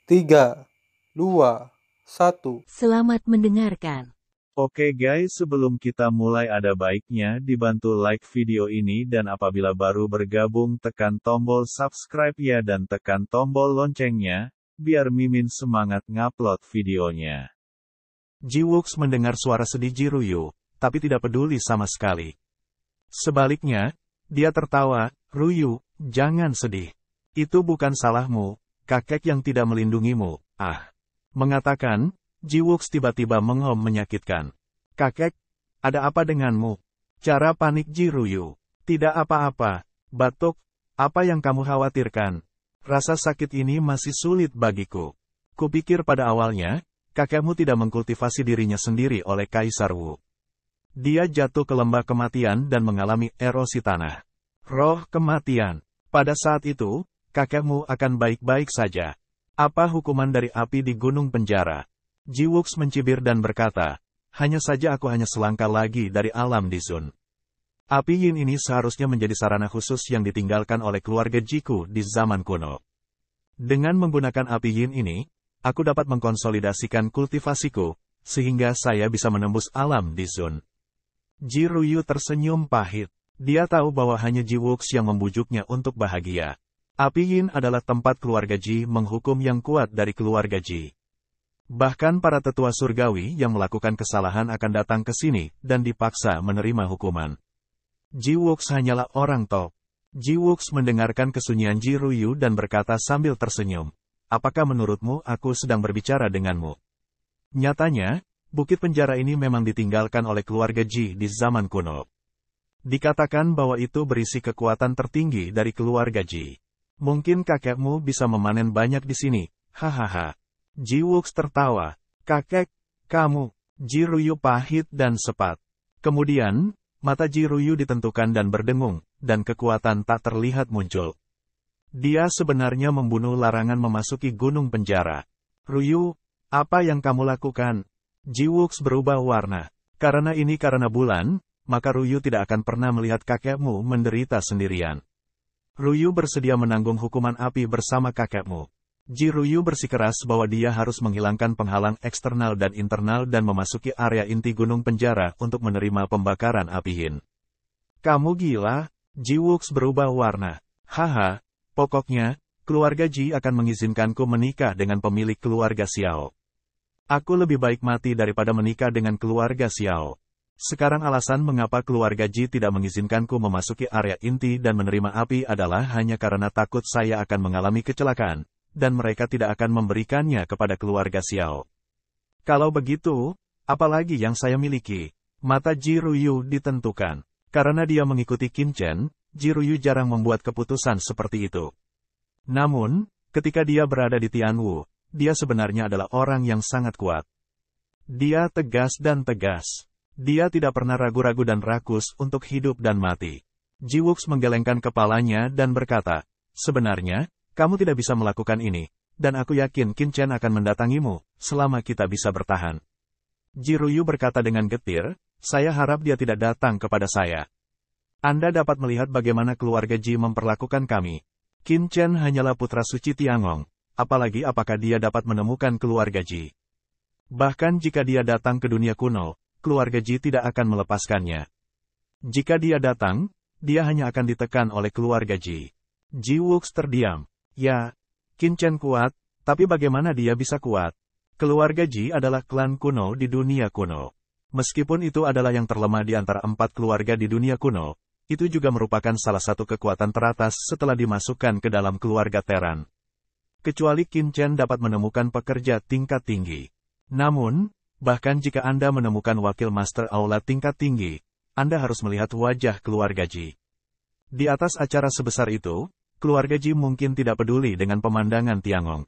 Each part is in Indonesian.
3, 2, 1. Selamat mendengarkan. Oke guys, sebelum kita mulai ada baiknya dibantu like video ini dan apabila baru bergabung tekan tombol subscribe ya dan tekan tombol loncengnya, biar Mimin semangat ngupload videonya. Jiwoox mendengar suara sedih Ji-Ryu, tapi tidak peduli sama sekali. Sebaliknya, dia tertawa, "Ryu, jangan sedih. Itu bukan salahmu, kakek yang tidak melindungimu." Mengatakan, Jiwoox tiba-tiba menghom menyakitkan. "Kakek, ada apa denganmu?" Cara panik Ji-Ryu. "Tidak apa-apa, batuk, apa yang kamu khawatirkan? Rasa sakit ini masih sulit bagiku. Kupikir pada awalnya, kakekmu tidak mengkultivasi dirinya sendiri oleh Kaisar Wu. Dia jatuh ke lembah kematian dan mengalami erosi tanah. Roh kematian. Pada saat itu, kakekmu akan baik-baik saja. Apa hukuman dari api di gunung penjara?" Jiwoox mencibir dan berkata, "Hanya saja aku hanya selangkah lagi dari alam Dizun. Api Yin ini seharusnya menjadi sarana khusus yang ditinggalkan oleh keluarga Jiku di zaman kuno. Dengan menggunakan api Yin ini, aku dapat mengkonsolidasikan kultivasiku, sehingga saya bisa menembus alam Dizun." Ji-Ryu tersenyum pahit. Dia tahu bahwa hanya Jiwoox yang membujuknya untuk bahagia. Api Yin adalah tempat keluarga Ji menghukum yang kuat dari keluarga Ji. Bahkan para tetua surgawi yang melakukan kesalahan akan datang ke sini dan dipaksa menerima hukuman. Jiwoox hanyalah orang top. Jiwoox mendengarkan kesunyian Ji-Ryu dan berkata sambil tersenyum, "Apakah menurutmu aku sedang berbicara denganmu?" Nyatanya, bukit penjara ini memang ditinggalkan oleh keluarga Ji di zaman kuno. Dikatakan bahwa itu berisi kekuatan tertinggi dari keluarga Ji. "Mungkin kakekmu bisa memanen banyak di sini, hahaha." Jiwoox tertawa. "Kakek, kamu." Ji-Ryu pahit dan sepat. Kemudian, mata Ji-Ryu ditentukan dan berdengung, dan kekuatan tak terlihat muncul. Dia sebenarnya membunuh larangan memasuki gunung penjara. "Ryu, apa yang kamu lakukan?" Jiwoox berubah warna. Karena bulan, maka Ryu tidak akan pernah melihat kakekmu menderita sendirian. Ryu bersedia menanggung hukuman api bersama kakekmu. Ji-Ryu bersikeras bahwa dia harus menghilangkan penghalang eksternal dan internal dan memasuki area inti gunung penjara untuk menerima pembakaran api Yin. "Kamu gila?" Jiwoox berubah warna. "Haha, pokoknya, keluarga Ji akan mengizinkanku menikah dengan pemilik keluarga Xiao. Aku lebih baik mati daripada menikah dengan keluarga Xiao. Sekarang alasan mengapa keluarga Ji tidak mengizinkanku memasuki area inti dan menerima api adalah hanya karena takut saya akan mengalami kecelakaan, dan mereka tidak akan memberikannya kepada keluarga Xiao. Kalau begitu, apalagi yang saya miliki?" Mata Ji-Ryu ditentukan. Karena dia mengikuti Qin Chen, Ji-Ryu jarang membuat keputusan seperti itu. Namun, ketika dia berada di Tianwu, dia sebenarnya adalah orang yang sangat kuat. Dia tegas dan tegas. Dia tidak pernah ragu-ragu dan rakus untuk hidup dan mati. Jiwoox menggelengkan kepalanya dan berkata, "Sebenarnya, kamu tidak bisa melakukan ini, dan aku yakin Qin Chen akan mendatangimu, selama kita bisa bertahan." Ji-Ryu berkata dengan getir, "Saya harap dia tidak datang kepada saya. Anda dapat melihat bagaimana keluarga Ji memperlakukan kami. Qin Chen hanyalah putra suci Tiangong, apalagi apakah dia dapat menemukan keluarga Ji. Bahkan jika dia datang ke dunia kuno, keluarga Ji tidak akan melepaskannya. Jika dia datang, dia hanya akan ditekan oleh keluarga Ji." Jiwoox terdiam. "Ya, Qin Chen kuat, tapi bagaimana dia bisa kuat? Keluarga Ji adalah klan kuno di dunia kuno. Meskipun itu adalah yang terlemah di antara 4 keluarga di dunia kuno, itu juga merupakan salah satu kekuatan teratas setelah dimasukkan ke dalam keluarga Teran. Kecuali Qin Chen dapat menemukan pekerja tingkat tinggi. Namun, bahkan jika Anda menemukan wakil master aula tingkat tinggi, Anda harus melihat wajah keluarga Ji. Di atas acara sebesar itu, keluarga Ji mungkin tidak peduli dengan pemandangan Tiangong.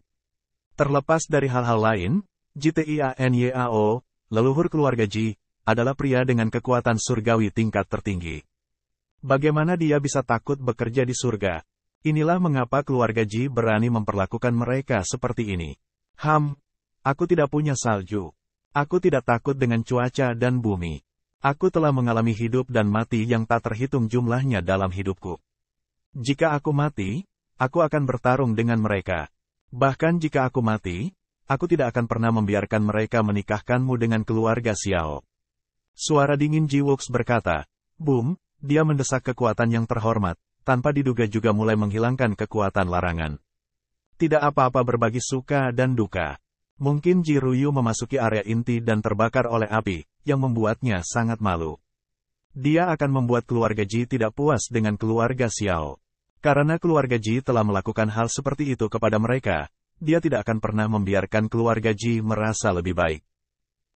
Terlepas dari hal-hal lain, Jitianyao, leluhur keluarga Ji, adalah pria dengan kekuatan surgawi tingkat tertinggi. Bagaimana dia bisa takut bekerja di surga? Inilah mengapa keluarga Ji berani memperlakukan mereka seperti ini. Aku tidak punya salju. Aku tidak takut dengan cuaca dan bumi. Aku telah mengalami hidup dan mati yang tak terhitung jumlahnya dalam hidupku. Jika aku mati, aku akan bertarung dengan mereka. Bahkan jika aku mati, aku tidak akan pernah membiarkan mereka menikahkanmu dengan keluarga Xiao. Suara dingin Ji Wuks berkata, "Boom," dia mendesak kekuatan yang terhormat, tanpa diduga juga mulai menghilangkan kekuatan larangan. Tidak apa-apa berbagi suka dan duka. Mungkin Ji Ruyu memasuki area inti dan terbakar oleh api, yang membuatnya sangat malu. Dia akan membuat keluarga Ji tidak puas dengan keluarga Xiao. Karena keluarga Ji telah melakukan hal seperti itu kepada mereka, dia tidak akan pernah membiarkan keluarga Ji merasa lebih baik.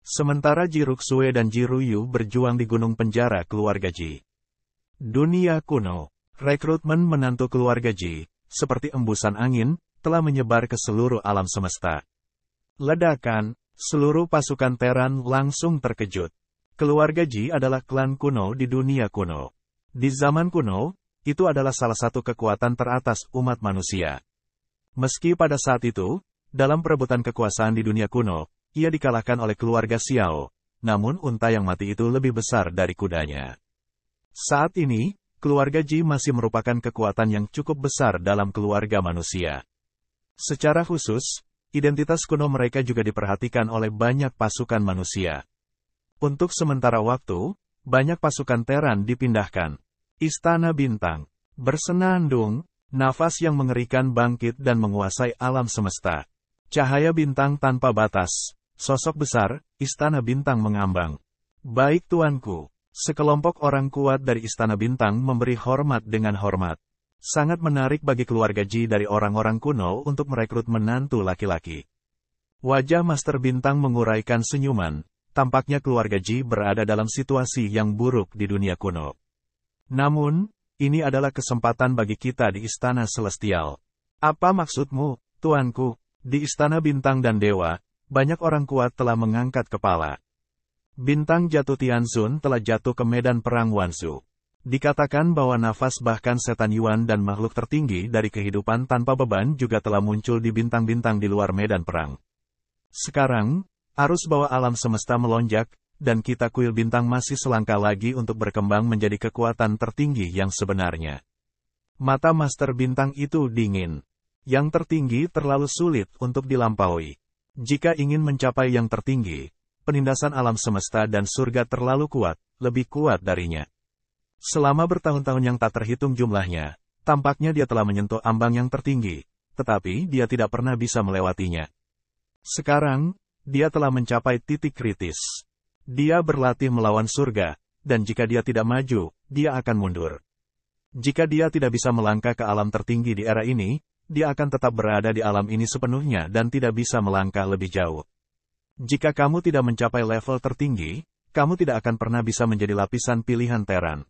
Sementara Ji Ruxue dan Ji Ruyu berjuang di gunung penjara keluarga Ji. Dunia kuno. Rekrutmen menantu keluarga Ji, seperti embusan angin, telah menyebar ke seluruh alam semesta. Ledakan, seluruh pasukan Teran langsung terkejut. Keluarga Ji adalah klan kuno di dunia kuno. Di zaman kuno, itu adalah salah satu kekuatan teratas umat manusia. Meski pada saat itu, dalam perebutan kekuasaan di dunia kuno, ia dikalahkan oleh keluarga Xiao, namun unta yang mati itu lebih besar dari kudanya. Saat ini, keluarga Ji masih merupakan kekuatan yang cukup besar dalam keluarga manusia. Secara khusus, identitas kuno mereka juga diperhatikan oleh banyak pasukan manusia. Untuk sementara waktu, banyak pasukan Teran dipindahkan. Istana Bintang. Bersenandung, nafas yang mengerikan bangkit dan menguasai alam semesta. Cahaya bintang tanpa batas. Sosok besar, Istana Bintang mengambang. Baik tuanku, sekelompok orang kuat dari Istana Bintang memberi hormat dengan hormat. Sangat menarik bagi keluarga Ji dari orang-orang kuno untuk merekrut menantu laki-laki. Wajah Master Bintang menguraikan senyuman. Tampaknya keluarga Ji berada dalam situasi yang buruk di dunia kuno. Namun, ini adalah kesempatan bagi kita di Istana Celestial. Apa maksudmu, tuanku? Di Istana Bintang dan Dewa, banyak orang kuat telah mengangkat kepala. Bintang jatuh Tianzun telah jatuh ke medan perang Wansu. Dikatakan bahwa nafas bahkan setan Yuan dan makhluk tertinggi dari kehidupan tanpa beban juga telah muncul di bintang-bintang di luar medan perang. Sekarang, arus bawah alam semesta melonjak, dan kita kuil bintang masih selangkah lagi untuk berkembang menjadi kekuatan tertinggi yang sebenarnya. Mata Master Bintang itu dingin. Yang tertinggi terlalu sulit untuk dilampaui. Jika ingin mencapai yang tertinggi, penindasan alam semesta dan surga terlalu kuat, lebih kuat darinya. Selama bertahun-tahun yang tak terhitung jumlahnya, tampaknya dia telah menyentuh ambang yang tertinggi, tetapi dia tidak pernah bisa melewatinya. Sekarang, dia telah mencapai titik kritis. Dia berlatih melawan surga, dan jika dia tidak maju, dia akan mundur. Jika dia tidak bisa melangkah ke alam tertinggi di era ini, dia akan tetap berada di alam ini sepenuhnya dan tidak bisa melangkah lebih jauh. Jika kamu tidak mencapai level tertinggi, kamu tidak akan pernah bisa menjadi lapisan pilihan Teran.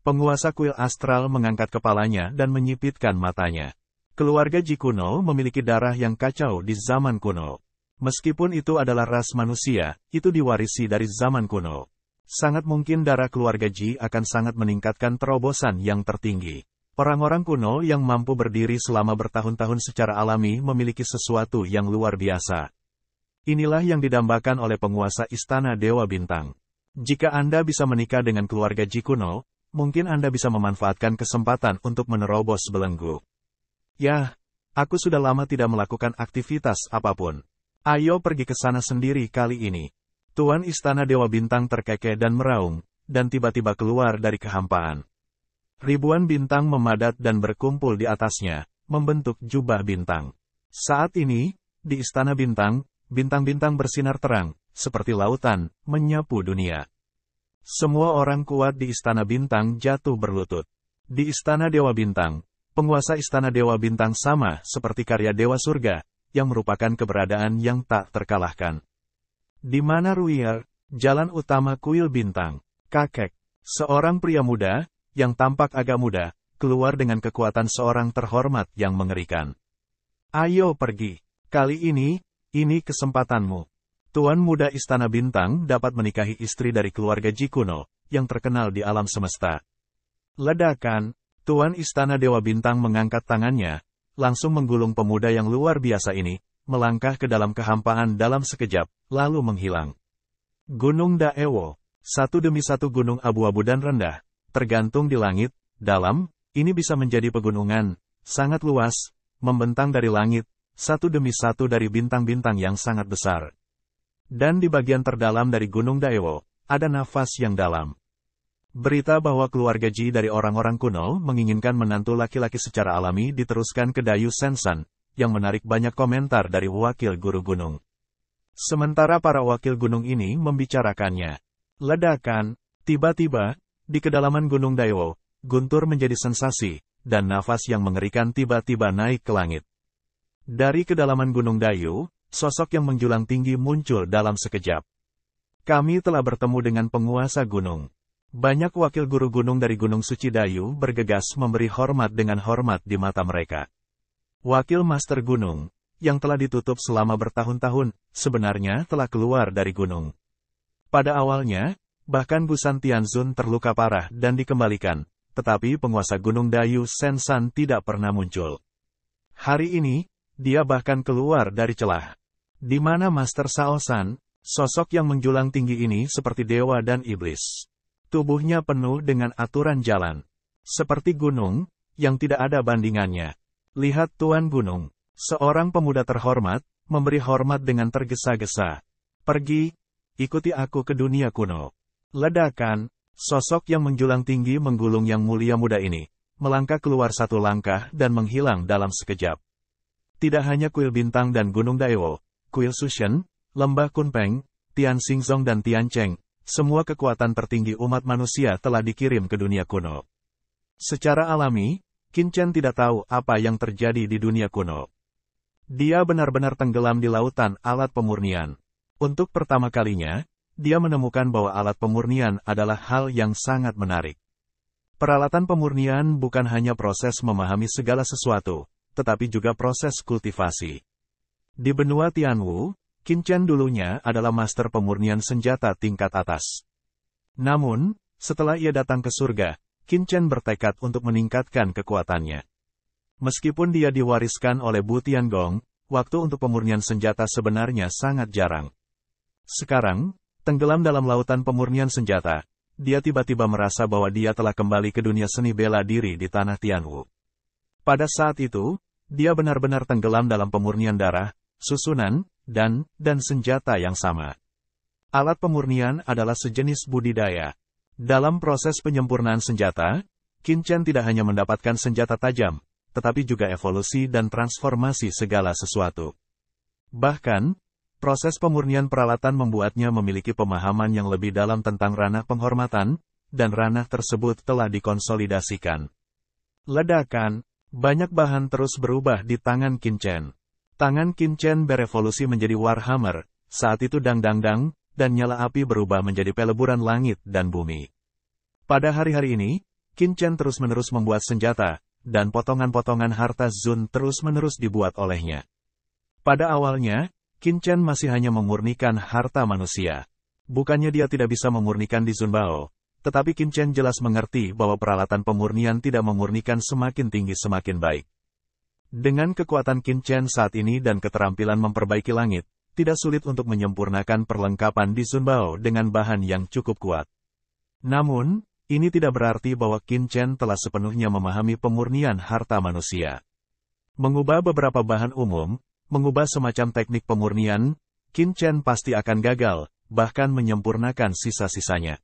Penguasa kuil astral mengangkat kepalanya dan menyipitkan matanya. Keluarga Ji kuno memiliki darah yang kacau di zaman kuno. Meskipun itu adalah ras manusia, itu diwarisi dari zaman kuno. Sangat mungkin darah keluarga Ji akan sangat meningkatkan terobosan yang tertinggi. Orang-orang kuno yang mampu berdiri selama bertahun-tahun secara alami memiliki sesuatu yang luar biasa. Inilah yang didambakan oleh penguasa Istana Dewa Bintang. Jika Anda bisa menikah dengan keluarga Ji kuno, mungkin Anda bisa memanfaatkan kesempatan untuk menerobos belenggu. Yah, aku sudah lama tidak melakukan aktivitas apapun. Ayo pergi ke sana sendiri kali ini. Tuan Istana Dewa Bintang terkekeh dan meraung, dan tiba-tiba keluar dari kehampaan. Ribuan bintang memadat dan berkumpul di atasnya, membentuk jubah bintang. Saat ini, di Istana Bintang, bintang-bintang bersinar terang, seperti lautan, menyapu dunia. Semua orang kuat di Istana Bintang jatuh berlutut. Di Istana Dewa Bintang, penguasa Istana Dewa Bintang sama seperti karya Dewa Surga, yang merupakan keberadaan yang tak terkalahkan. Di mana Ruier, jalan utama kuil bintang, kakek, seorang pria muda, yang tampak agak muda, keluar dengan kekuatan seorang terhormat yang mengerikan. Ayo pergi, kali ini kesempatanmu. Tuan muda Istana Bintang dapat menikahi istri dari keluarga Ji kuno, yang terkenal di alam semesta. Ledakan, Tuan Istana Dewa Bintang mengangkat tangannya, langsung menggulung pemuda yang luar biasa ini, melangkah ke dalam kehampaan dalam sekejap, lalu menghilang. Gunung Daewo, satu demi satu gunung abu-abu dan rendah, tergantung di langit, dalam, ini bisa menjadi pegunungan, sangat luas, membentang dari langit, satu demi satu dari bintang-bintang yang sangat besar. Dan di bagian terdalam dari Gunung Daewoo, ada nafas yang dalam. Berita bahwa keluarga Ji dari orang-orang kuno menginginkan menantu laki-laki secara alami diteruskan ke Dayu Sensan, yang menarik banyak komentar dari wakil guru gunung. Sementara para wakil gunung ini membicarakannya. Ledakan, tiba-tiba, di kedalaman Gunung Daewoo, guntur menjadi sensasi, dan nafas yang mengerikan tiba-tiba naik ke langit. Dari kedalaman Gunung Dayu, sosok yang menjulang tinggi muncul dalam sekejap. Kami telah bertemu dengan penguasa gunung. Banyak wakil guru gunung dari Gunung Suci Dayu bergegas memberi hormat dengan hormat di mata mereka. Wakil Master Gunung, yang telah ditutup selama bertahun-tahun, sebenarnya telah keluar dari gunung. Pada awalnya, bahkan Busan Tianzun terluka parah dan dikembalikan, tetapi penguasa Gunung Dayu Sensan tidak pernah muncul. Hari ini, dia bahkan keluar dari celah. Di mana Master Saosan, sosok yang menjulang tinggi ini seperti dewa dan iblis. Tubuhnya penuh dengan aturan jalan. Seperti gunung, yang tidak ada bandingannya. Lihat Tuan Gunung, seorang pemuda terhormat, memberi hormat dengan tergesa-gesa. Pergi, ikuti aku ke dunia kuno. Ledakan, sosok yang menjulang tinggi menggulung yang mulia muda ini, melangkah keluar satu langkah dan menghilang dalam sekejap. Tidak hanya kuil bintang dan Gunung Daewoo, kuil Sushen, lembah Kunpeng, Tian Xingzong dan Tian Cheng, semua kekuatan tertinggi umat manusia telah dikirim ke dunia kuno. Secara alami, Qin Chen tidak tahu apa yang terjadi di dunia kuno. Dia benar-benar tenggelam di lautan alat pemurnian. Untuk pertama kalinya, dia menemukan bahwa alat pemurnian adalah hal yang sangat menarik. Peralatan pemurnian bukan hanya proses memahami segala sesuatu, tetapi juga proses kultivasi. Di benua Tianwu, Qin Chen dulunya adalah master pemurnian senjata tingkat atas. Namun, setelah ia datang ke surga, Qin Chen bertekad untuk meningkatkan kekuatannya. Meskipun dia diwariskan oleh Bu Tiangong, waktu untuk pemurnian senjata sebenarnya sangat jarang. Sekarang, tenggelam dalam lautan pemurnian senjata, dia tiba-tiba merasa bahwa dia telah kembali ke dunia seni bela diri di tanah Tianwu. Pada saat itu, dia benar-benar tenggelam dalam pemurnian darah, susunan, dan senjata yang sama. Alat pemurnian adalah sejenis budidaya. Dalam proses penyempurnaan senjata, Qin Chen tidak hanya mendapatkan senjata tajam, tetapi juga evolusi dan transformasi segala sesuatu. Bahkan, proses pemurnian peralatan membuatnya memiliki pemahaman yang lebih dalam tentang ranah penghormatan, dan ranah tersebut telah dikonsolidasikan. Ledakan, banyak bahan terus berubah di tangan Qin Chen. Tangan Qin Chen berevolusi menjadi Warhammer, saat itu dang-dang-dang, dan nyala api berubah menjadi peleburan langit dan bumi. Pada hari-hari ini, Qin Chen terus-menerus membuat senjata, dan potongan-potongan harta Zun terus-menerus dibuat olehnya. Pada awalnya, Qin Chen masih hanya memurnikan harta manusia. Bukannya dia tidak bisa memurnikan di Zunbao, tetapi Qin Chen jelas mengerti bahwa peralatan pemurnian tidak memurnikan semakin tinggi semakin baik. Dengan kekuatan Qin Chen saat ini dan keterampilan memperbaiki langit, tidak sulit untuk menyempurnakan perlengkapan di Zunbao dengan bahan yang cukup kuat. Namun, ini tidak berarti bahwa Qin Chen telah sepenuhnya memahami pemurnian harta manusia. Mengubah beberapa bahan umum, mengubah semacam teknik pemurnian, Qin Chen pasti akan gagal, bahkan menyempurnakan sisa-sisanya.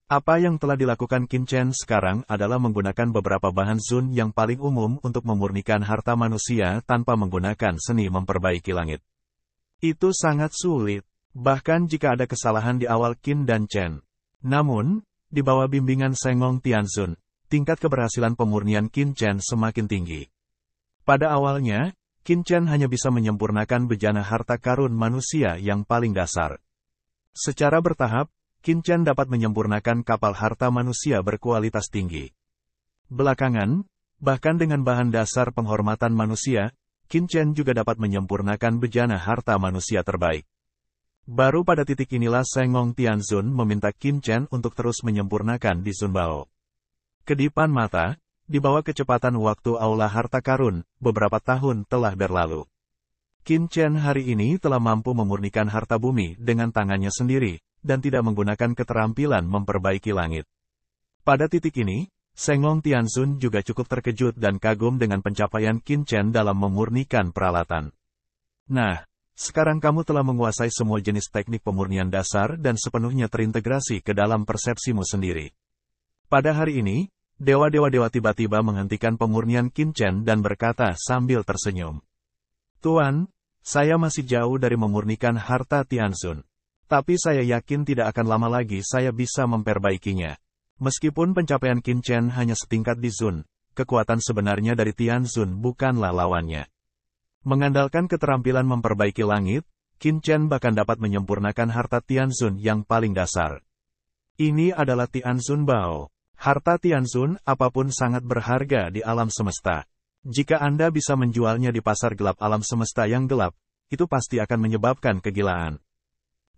Apa yang telah dilakukan Qin Chen sekarang adalah menggunakan beberapa bahan Zun yang paling umum untuk memurnikan harta manusia tanpa menggunakan seni memperbaiki langit. Itu sangat sulit, bahkan jika ada kesalahan di awal Qin dan Chen. Namun, di bawah bimbingan Sengong Tianzun, tingkat keberhasilan pemurnian Qin Chen semakin tinggi. Pada awalnya, Qin Chen hanya bisa menyempurnakan bejana harta karun manusia yang paling dasar. Secara bertahap, Qin Chen dapat menyempurnakan kapal harta manusia berkualitas tinggi. Belakangan, bahkan dengan bahan dasar penghormatan manusia, Qin Chen juga dapat menyempurnakan bejana harta manusia terbaik. Baru pada titik inilah Sengong Tianzun meminta Qin Chen untuk terus menyempurnakan di Zunbao. Kedipan mata, di bawah kecepatan waktu aula harta karun, beberapa tahun telah berlalu. Qin Chen hari ini telah mampu memurnikan harta bumi dengan tangannya sendiri, dan tidak menggunakan keterampilan memperbaiki langit. Pada titik ini, Sengong Tianzun juga cukup terkejut dan kagum dengan pencapaian Qin Chen dalam memurnikan peralatan. Nah, sekarang kamu telah menguasai semua jenis teknik pemurnian dasar dan sepenuhnya terintegrasi ke dalam persepsimu sendiri. Pada hari ini, dewa-dewa tiba-tiba menghentikan pemurnian Qin Chen dan berkata sambil tersenyum. Tuan, saya masih jauh dari memurnikan harta Tianzun. Tapi saya yakin tidak akan lama lagi saya bisa memperbaikinya. Meskipun pencapaian Qin Chen hanya setingkat di Zun, kekuatan sebenarnya dari Tianzun bukanlah lawannya. Mengandalkan keterampilan memperbaiki langit, Qin Chen bahkan dapat menyempurnakan harta Tianzun yang paling dasar. Ini adalah Tianzun Bao. Harta Tianzun apapun sangat berharga di alam semesta. Jika Anda bisa menjualnya di pasar gelap alam semesta yang gelap, itu pasti akan menyebabkan kegilaan.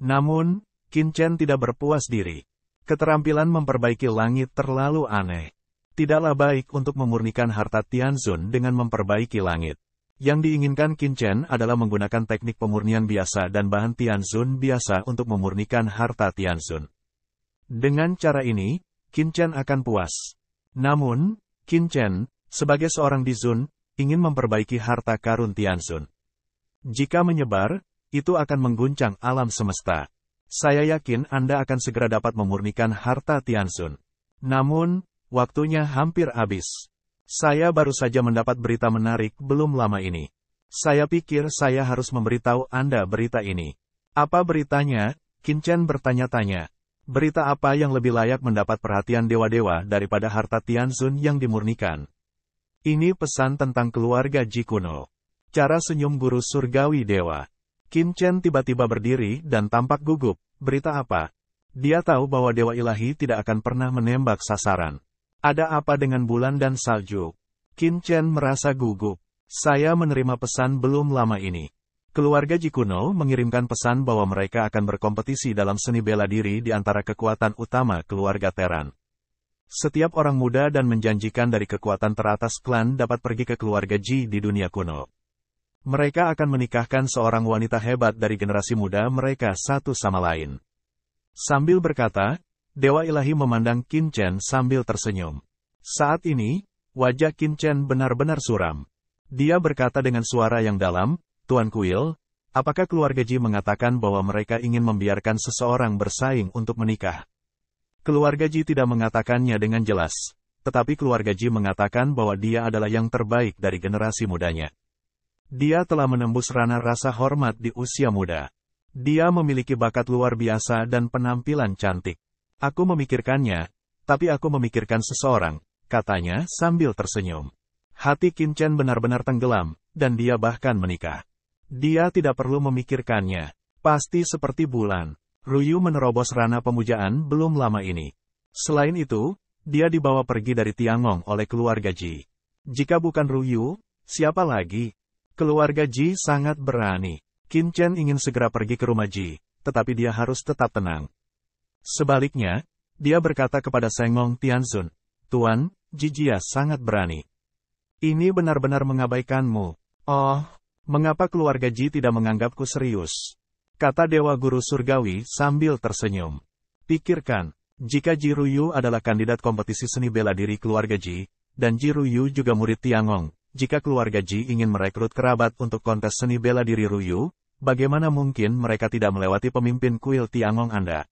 Namun, Qin Chen tidak berpuas diri. Keterampilan memperbaiki langit terlalu aneh. Tidaklah baik untuk memurnikan harta Tianzun dengan memperbaiki langit. Yang diinginkan Qin Chen adalah menggunakan teknik pemurnian biasa dan bahan Tianzun biasa untuk memurnikan harta Tianzun. Dengan cara ini, Qin Chen akan puas. Namun, Qin Chen, sebagai seorang di Zun, ingin memperbaiki harta karun Tianzun. Jika menyebar, itu akan mengguncang alam semesta. Saya yakin Anda akan segera dapat memurnikan harta Tianzun. Namun, waktunya hampir habis. Saya baru saja mendapat berita menarik belum lama ini. Saya pikir saya harus memberitahu Anda berita ini. Apa beritanya? Qin Chen bertanya-tanya. Berita apa yang lebih layak mendapat perhatian dewa-dewa daripada harta Tianzun yang dimurnikan? Ini pesan tentang keluarga Ji kuno. Cara senyum guru surgawi dewa. Qin Chen tiba-tiba berdiri dan tampak gugup. Berita apa? Dia tahu bahwa dewa ilahi tidak akan pernah menembak sasaran. Ada apa dengan bulan dan salju? Qin Chen merasa gugup. Saya menerima pesan belum lama ini. Keluarga Ji kuno mengirimkan pesan bahwa mereka akan berkompetisi dalam seni bela diri di antara kekuatan utama keluarga Teran. Setiap orang muda dan menjanjikan dari kekuatan teratas klan dapat pergi ke keluarga Ji di dunia kuno. Mereka akan menikahkan seorang wanita hebat dari generasi muda mereka satu sama lain. Sambil berkata, Dewa Ilahi memandang Qin Chen sambil tersenyum. Saat ini, wajah Qin Chen benar-benar suram. Dia berkata dengan suara yang dalam, Tuan Kuil, apakah keluarga Ji mengatakan bahwa mereka ingin membiarkan seseorang bersaing untuk menikah? Keluarga Ji tidak mengatakannya dengan jelas, tetapi keluarga Ji mengatakan bahwa dia adalah yang terbaik dari generasi mudanya. Dia telah menembus ranah rasa hormat di usia muda. Dia memiliki bakat luar biasa dan penampilan cantik. Aku memikirkannya, tapi aku memikirkan seseorang, katanya sambil tersenyum. Hati Qin Chen benar-benar tenggelam, dan dia bahkan menikah. Dia tidak perlu memikirkannya. Pasti seperti bulan. Ruyu menerobos ranah pemujaan belum lama ini. Selain itu, dia dibawa pergi dari Tiangong oleh keluarga Ji. Jika bukan Ruyu, siapa lagi? Keluarga Ji sangat berani. Qin Chen ingin segera pergi ke rumah Ji, tetapi dia harus tetap tenang. Sebaliknya, dia berkata kepada Sengong Tianzun, Tuan, Ji Jia sangat berani. Ini benar-benar mengabaikanmu. Oh, mengapa keluarga Ji tidak menganggapku serius? Kata Dewa Guru Surgawi sambil tersenyum. Pikirkan, jika Ji Ruyu adalah kandidat kompetisi seni bela diri keluarga Ji, dan Ji Ruyu juga murid Tiangong, jika keluarga Ji ingin merekrut kerabat untuk kontes seni bela diri Ruyu, bagaimana mungkin mereka tidak melewati pemimpin kuil Tiangong Anda?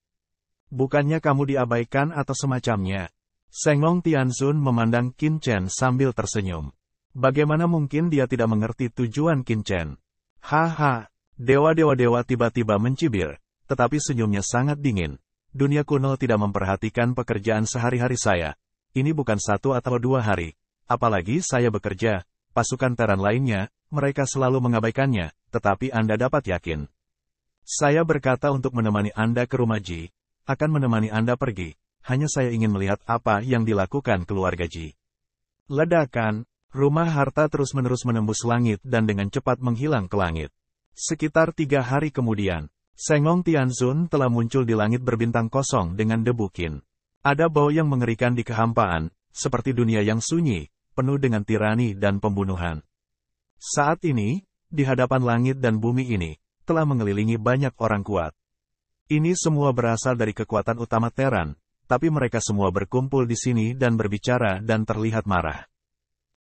Bukannya kamu diabaikan atau semacamnya? Sengong Tianzun memandang Qin Chen sambil tersenyum. Bagaimana mungkin dia tidak mengerti tujuan Qin Chen? Haha, dewa-dewa tiba-tiba mencibir, tetapi senyumnya sangat dingin. Dunia kuno tidak memperhatikan pekerjaan sehari-hari saya. Ini bukan 1 atau 2 hari. Apalagi saya bekerja, pasukan Teran lainnya, mereka selalu mengabaikannya, tetapi Anda dapat yakin. Saya berkata untuk menemani Anda ke rumah Ji, akan menemani Anda pergi, hanya saya ingin melihat apa yang dilakukan keluarga Ji. Ledakan, rumah harta terus-menerus menembus langit dan dengan cepat menghilang ke langit. Sekitar 3 hari kemudian, Sengong Tianzun telah muncul di langit berbintang kosong dengan debu Qin. Ada bau yang mengerikan di kehampaan, seperti dunia yang sunyi, penuh dengan tirani dan pembunuhan. Saat ini, di hadapan langit dan bumi ini, telah mengelilingi banyak orang kuat. Ini semua berasal dari kekuatan utama Teran, tapi mereka semua berkumpul di sini dan berbicara dan terlihat marah.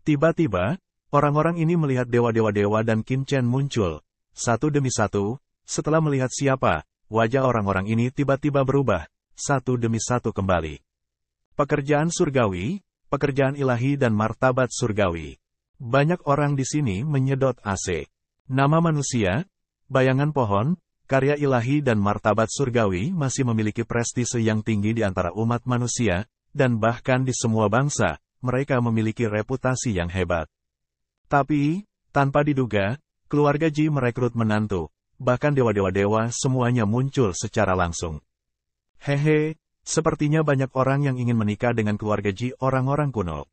Tiba-tiba, orang-orang ini melihat dewa-dewa dan Qin Chen muncul. satu demi satu. Setelah melihat siapa, wajah orang-orang ini tiba-tiba berubah, satu demi satu kembali. Pekerjaan surgawi, pekerjaan ilahi dan martabat surgawi. Banyak orang di sini menyedot AC. Nama manusia, bayangan pohon, karya ilahi dan martabat surgawi masih memiliki prestise yang tinggi di antara umat manusia, dan bahkan di semua bangsa, mereka memiliki reputasi yang hebat. Tapi, tanpa diduga, keluarga Ji merekrut menantu, bahkan dewa-dewa semuanya muncul secara langsung. Hehe, sepertinya banyak orang yang ingin menikah dengan keluarga Ji orang-orang kuno.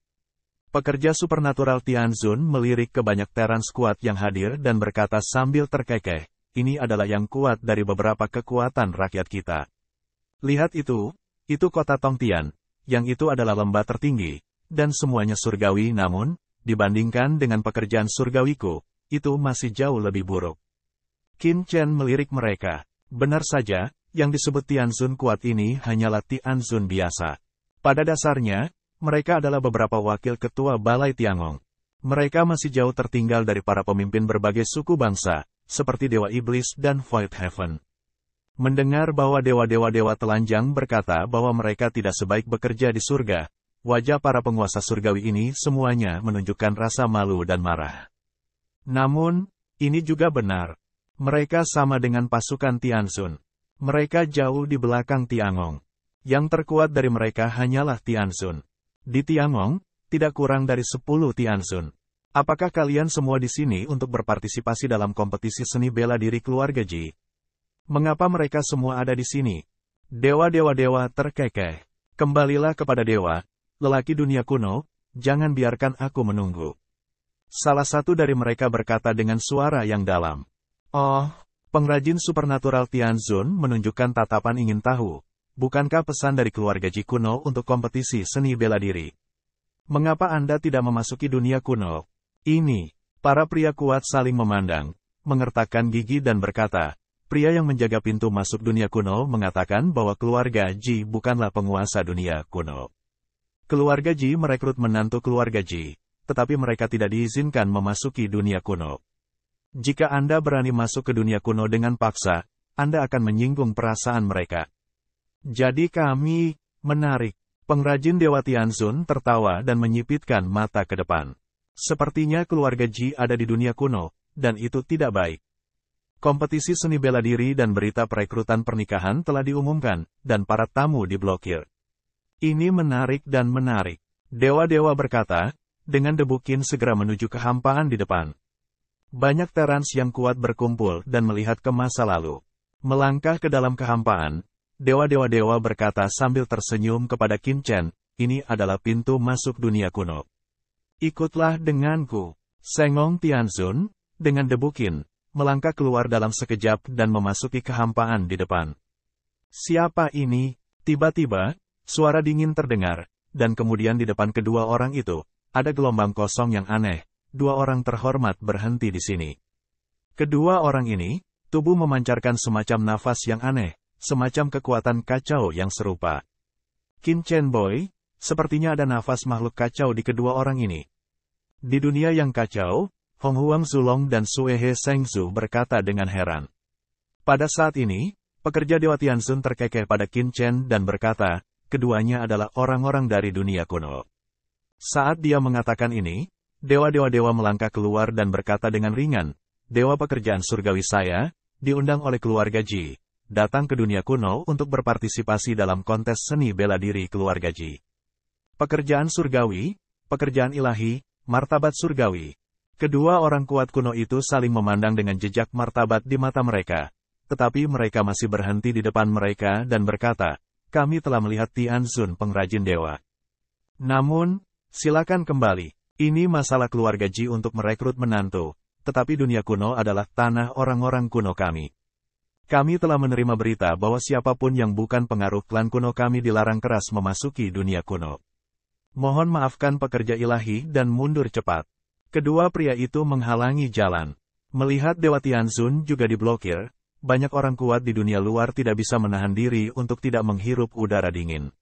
Pekerja supernatural Tianzun melirik ke banyak terans kuat yang hadir dan berkata sambil terkekeh, ini adalah yang kuat dari beberapa kekuatan rakyat kita. Lihat itu kota Tongtian, yang itu adalah lembah tertinggi, dan semuanya surgawi namun, dibandingkan dengan pekerjaan surgawiku, itu masih jauh lebih buruk. Qin Chen melirik mereka. Benar saja, yang disebut Tianzun kuat ini hanyalah Tianzun biasa. Pada dasarnya, mereka adalah beberapa wakil ketua Balai Tiangong. Mereka masih jauh tertinggal dari para pemimpin berbagai suku bangsa, seperti Dewa Iblis dan Void Heaven. Mendengar bahwa dewa-dewa telanjang berkata bahwa mereka tidak sebaik bekerja di surga, wajah para penguasa surgawi ini semuanya menunjukkan rasa malu dan marah. Namun, ini juga benar. Mereka sama dengan pasukan Tianzun. Mereka jauh di belakang Tiangong. Yang terkuat dari mereka hanyalah Tianzun. Di Tiangong, tidak kurang dari 10 Tianzun. Apakah kalian semua di sini untuk berpartisipasi dalam kompetisi seni bela diri keluarga Ji? Mengapa mereka semua ada di sini? Dewa-dewa terkekeh. Kembalilah kepada dewa, lelaki dunia kuno, jangan biarkan aku menunggu. Salah satu dari mereka berkata dengan suara yang dalam. Oh, pengrajin supernatural Tianzun menunjukkan tatapan ingin tahu. Bukankah pesan dari keluarga Ji kuno untuk kompetisi seni bela diri? Mengapa Anda tidak memasuki dunia kuno? Ini, para pria kuat saling memandang, mengertakkan gigi dan berkata, pria yang menjaga pintu masuk dunia kuno mengatakan bahwa keluarga Ji bukanlah penguasa dunia kuno. Keluarga Ji merekrut menantu keluarga Ji, tetapi mereka tidak diizinkan memasuki dunia kuno. Jika Anda berani masuk ke dunia kuno dengan paksa, Anda akan menyinggung perasaan mereka. Jadi kami, menarik. Pengrajin Dewa Tianzun tertawa dan menyipitkan mata ke depan. Sepertinya keluarga Ji ada di dunia kuno, dan itu tidak baik. Kompetisi seni bela diri dan berita perekrutan pernikahan telah diumumkan, dan para tamu diblokir. Ini menarik dan menarik. Dewa-dewa berkata, dengan debu Qin segera menuju kehampaan di depan. Banyak terans yang kuat berkumpul dan melihat ke masa lalu. Melangkah ke dalam kehampaan, dewa-dewa berkata sambil tersenyum kepada Qin Chen, ini adalah pintu masuk dunia kuno. Ikutlah denganku. Sengong Tianzun, dengan debu Qin, melangkah keluar dalam sekejap dan memasuki kehampaan di depan. Siapa ini? Tiba-tiba, suara dingin terdengar, dan kemudian di depan kedua orang itu, ada gelombang kosong yang aneh. Dua orang terhormat berhenti di sini. Kedua orang ini, tubuh memancarkan semacam nafas yang aneh, semacam kekuatan kacau yang serupa. Qin Chen Boy, sepertinya ada nafas makhluk kacau di kedua orang ini. Di dunia yang kacau, Hong Huang Zulong dan Sue He Sengzu berkata dengan heran. Pada saat ini, pekerja Dewa Tianzun terkekeh pada Qin Chen dan berkata, keduanya adalah orang-orang dari dunia kuno. Saat dia mengatakan ini, dewa-dewa melangkah keluar dan berkata dengan ringan, Dewa pekerjaan surgawi saya, diundang oleh keluarga Ji, datang ke dunia kuno untuk berpartisipasi dalam kontes seni bela diri keluarga Ji. Pekerjaan surgawi, pekerjaan ilahi, martabat surgawi. Kedua orang kuat kuno itu saling memandang dengan jejak martabat di mata mereka, tetapi mereka masih berhenti di depan mereka dan berkata, kami telah melihat Tianzun pengrajin dewa. Namun, silakan kembali. Ini masalah keluarga Ji untuk merekrut menantu, tetapi dunia kuno adalah tanah orang-orang kuno kami. Kami telah menerima berita bahwa siapapun yang bukan pengaruh klan kuno kami dilarang keras memasuki dunia kuno. Mohon maafkan pekerja ilahi dan mundur cepat. Kedua pria itu menghalangi jalan. Melihat Dewa Tianzun juga diblokir, banyak orang kuat di dunia luar tidak bisa menahan diri untuk tidak menghirup udara dingin.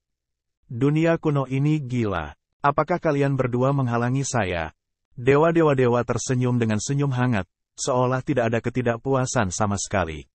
Dunia kuno ini gila. Apakah kalian berdua menghalangi saya? Dewa-dewa tersenyum dengan senyum hangat, Seolah tidak ada ketidakpuasan sama sekali.